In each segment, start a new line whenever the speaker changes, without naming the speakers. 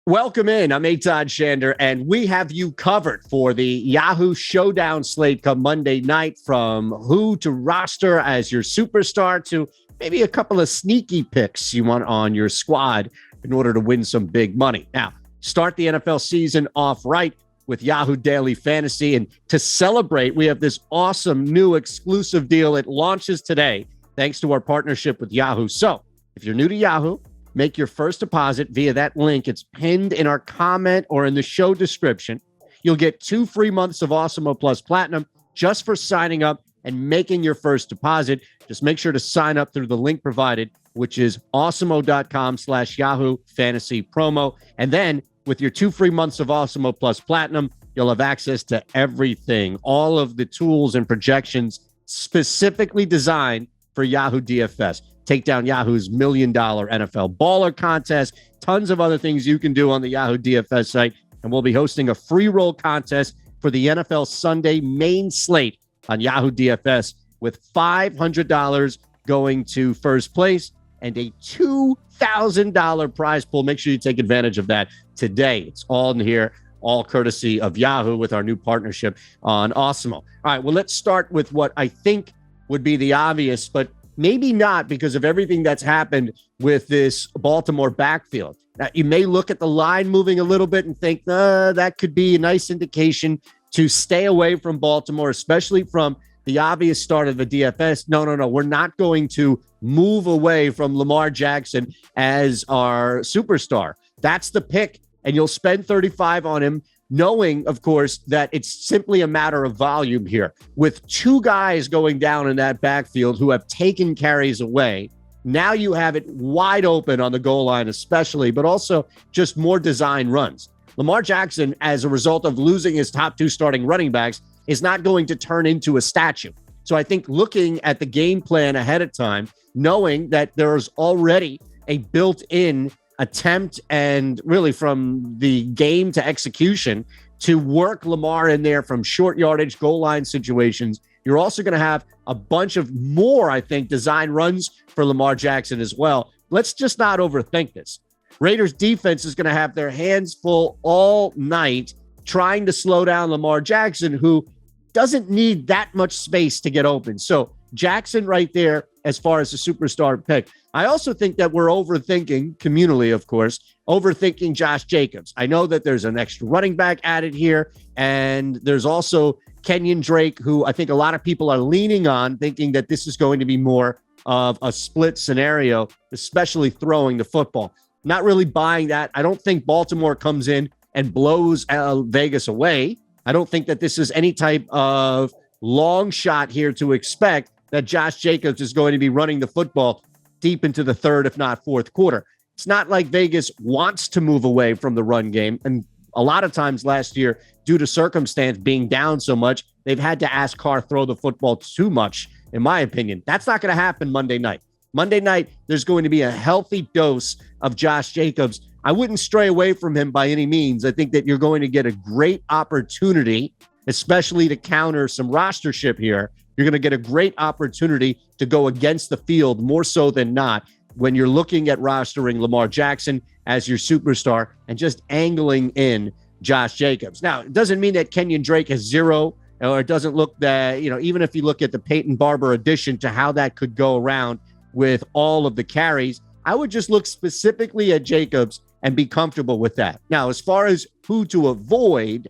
Welcome in. I'm Eytan Shander, and we have you covered for the Yahoo Showdown slate come Monday night, from who to roster as your superstar to maybe a couple of sneaky picks you want on your squad in order to win some big money. Now, start the NFL season off right with Yahoo Daily Fantasy, and to celebrate, we have this awesome new exclusive deal. It launches today thanks to our partnership with Yahoo. So if you're new to Yahoo, make your first deposit via that link. It's pinned in our comment or in the show description. You'll get 2 free months of Awesemo Plus Platinum just for signing up and making your first deposit. Just make sure to sign up through the link provided, which is awesemo.com/Yahoo Fantasy promo. And then with your 2 free months of Awesemo Plus Platinum, you'll have access to everything, all of the tools and projections specifically designed for Yahoo DFS. Take down Yahoo's $1 million NFL baller contest, tons of other things you can do on the Yahoo DFS site. And we'll be hosting a free roll contest for the NFL Sunday main slate on Yahoo DFS, with $500 going to first place and a $2,000 prize pool. Make sure you take advantage of that today. It's all in here, all courtesy of Yahoo with our new partnership on Awesemo. All right, well, let's start with what I think would be the obvious, but maybe not because of everything that's happened with this Baltimore backfield. Now, you may look at the line moving a little bit and think, that could be a nice indication to stay away from Baltimore, especially from the obvious start of the DFS. No. We're not going to move away from Lamar Jackson as our superstar. That's the pick, and you'll spend 35 on him, knowing, of course, that it's simply a matter of volume here. With 2 guys going down in that backfield who have taken carries away, now you have it wide open on the goal line especially, but also just more design runs. Lamar Jackson, as a result of losing his top 2 starting running backs, is not going to turn into a statue. So I think looking at the game plan ahead of time, knowing that there's already a built-in attempt, and really from the game to execution, to work Lamar in there from short yardage goal line situations. You're also going to have a bunch of more, I think, design runs for Lamar Jackson as well. Let's just not overthink this. Raiders defense is going to have their hands full all night trying to slow down Lamar Jackson, who doesn't need that much space to get open. So Jackson right there as far as the superstar pick. I also think that we're overthinking, communally, of course, overthinking Josh Jacobs. I know that there's an extra running back added here, and there's also Kenyon Drake, who I think a lot of people are leaning on, thinking that this is going to be more of a split scenario, especially throwing the football. Not really buying that. I don't think Baltimore comes in and blows Vegas away. I don't think that this is any type of long shot here to expect that Josh Jacobs is going to be running the football deep into the third, if not fourth quarter. It's not like Vegas wants to move away from the run game. And a lot of times last year, due to circumstance being down so much, they've had to ask Carr throw the football too much, in my opinion. That's not going to happen Monday night. Monday night, there's going to be a healthy dose of Josh Jacobs. I wouldn't stray away from him by any means. I think that you're going to get a great opportunity, especially to counter some rostership here. You're going to get a great opportunity to go against the field more so than not when you're looking at rostering Lamar Jackson as your superstar and just angling in Josh Jacobs. Now, it doesn't mean that Kenyon Drake has 0, or it doesn't look that, even if you look at the Peyton Barber addition to how that could go around with all of the carries, I would just look specifically at Jacobs and be comfortable with that. Now, as far as who to avoid,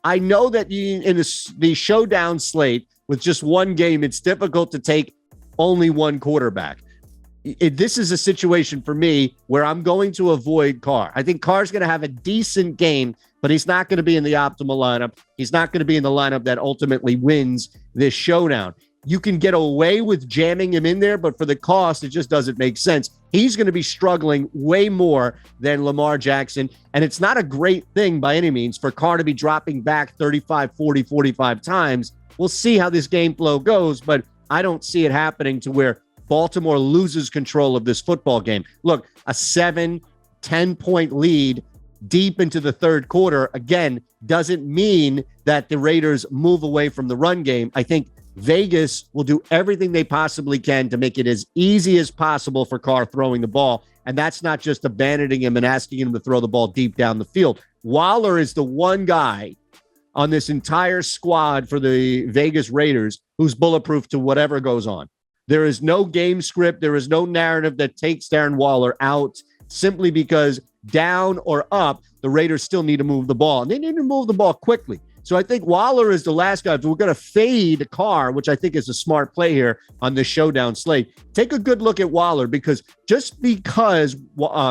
I know that in the showdown slate, with just one game, it's difficult to take only one quarterback. This is a situation for me where I'm going to avoid Carr. I think Carr's going to have a decent game, but he's not going to be in the optimal lineup. He's not going to be in the lineup that ultimately wins this showdown. You can get away with jamming him in there, but for the cost, it just doesn't make sense. He's going to be struggling way more than Lamar Jackson, and it's not a great thing by any means for Carr to be dropping back 35, 40, 45 times. We'll see how this game flow goes, but I don't see it happening to where Baltimore loses control of this football game. Look, a 7-10 point lead deep into the third quarter, again, doesn't mean that the Raiders move away from the run game. I think Vegas will do everything they possibly can to make it as easy as possible for Carr throwing the ball. And that's not just abandoning him and asking him to throw the ball deep down the field. Waller is the one guy on this entire squad for the Vegas Raiders who's bulletproof to whatever goes on. There is no game script. There is no narrative that takes Darren Waller out simply because down or up, the Raiders still need to move the ball. And they need to move the ball quickly. So I think Waller is the last guy. If we're going to fade Carr, which I think is a smart play here on this showdown slate, take a good look at Waller, because just because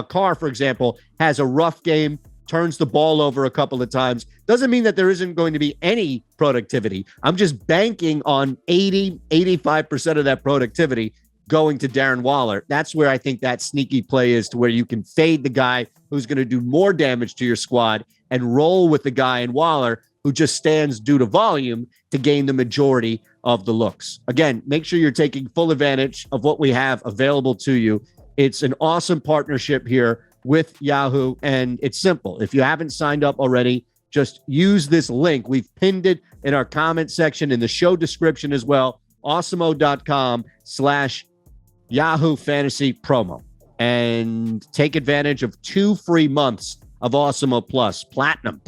Carr, for example, has a rough game, turns the ball over a couple of times, doesn't mean that there isn't going to be any productivity. I'm just banking on 85% of that productivity going to Darren Waller. That's where I think that sneaky play is, to where you can fade the guy who's going to do more damage to your squad and roll with the guy in Waller who just stands due to volume to gain the majority of the looks. Again, make sure you're taking full advantage of what we have available to you. It's an awesome partnership here with Yahoo, and it's simple. If you haven't signed up already, just use this link. We've pinned it in our comment section, in the show description as well, awesemo.com/Yahoo Fantasy promo, and take advantage of 2 free months of Awesemo Plus Platinum.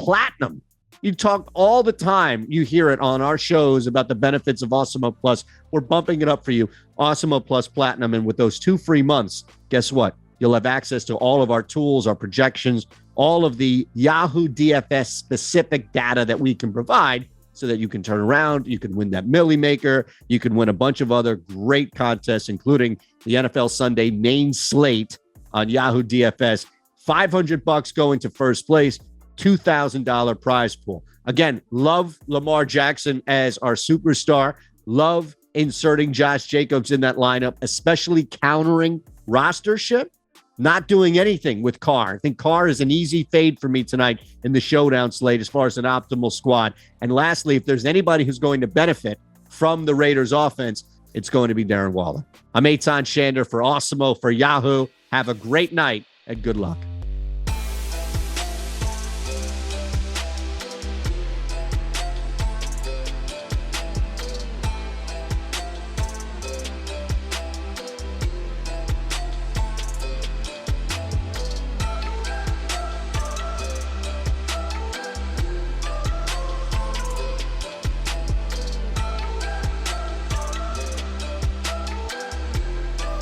You talk all the time. You hear it on our shows about the benefits of Awesemo Plus. We're bumping it up for you. Awesemo Plus Platinum. And with those 2 free months, guess what? You'll have access to all of our tools, our projections, all of the Yahoo DFS specific data that we can provide, so that you can turn around, you can win that Millie Maker, you can win a bunch of other great contests, including the NFL Sunday main slate on Yahoo DFS. $500 going to first place, $2,000 prize pool. Again, love Lamar Jackson as our superstar. Love inserting Josh Jacobs in that lineup, especially countering rostership. Not doing anything with Carr. I think Carr is an easy fade for me tonight in the showdown slate as far as an optimal squad. And lastly, if there's anybody who's going to benefit from the Raiders offense, it's going to be Darren Waller. I'm Eytan Shander for Awesemo for Yahoo. Have a great night and good luck.